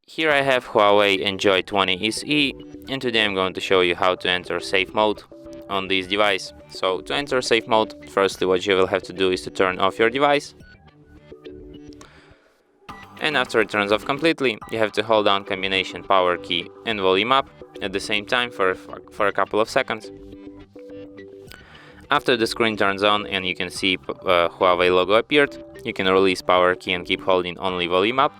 Here I have HUAWEI Enjoy 20 SE, and today I'm going to show you how to enter safe mode on this device. So to enter safe mode, firstly what you will have to do is to turn off your device. And after it turns off completely, you have to hold down combination power key and volume up at the same time for a couple of seconds. After the screen turns on and you can see Huawei logo appeared, you can release power key and keep holding only volume up.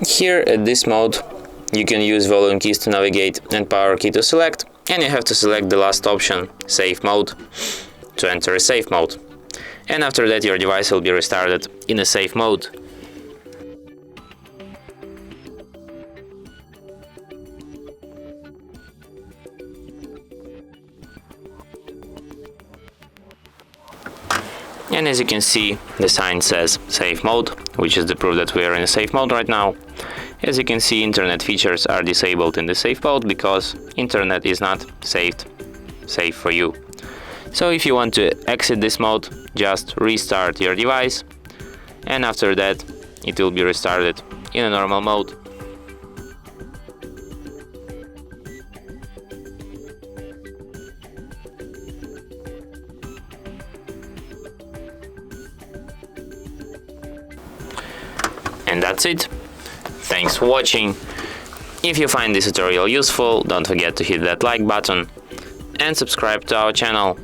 Here at this mode, you can use volume keys to navigate and power key to select, and you have to select the last option, safe mode, to enter a safe mode. And after that your device will be restarted in a safe mode. And as you can see, the sign says safe mode, which is the proof that we are in a safe mode right now. As you can see, internet features are disabled in the safe mode because internet is not safe for you. So if you want to exit this mode, just restart your device, and after that it will be restarted in a normal mode. And that's it. Thanks for watching. If you find this tutorial useful, don't forget to hit that like button and subscribe to our channel.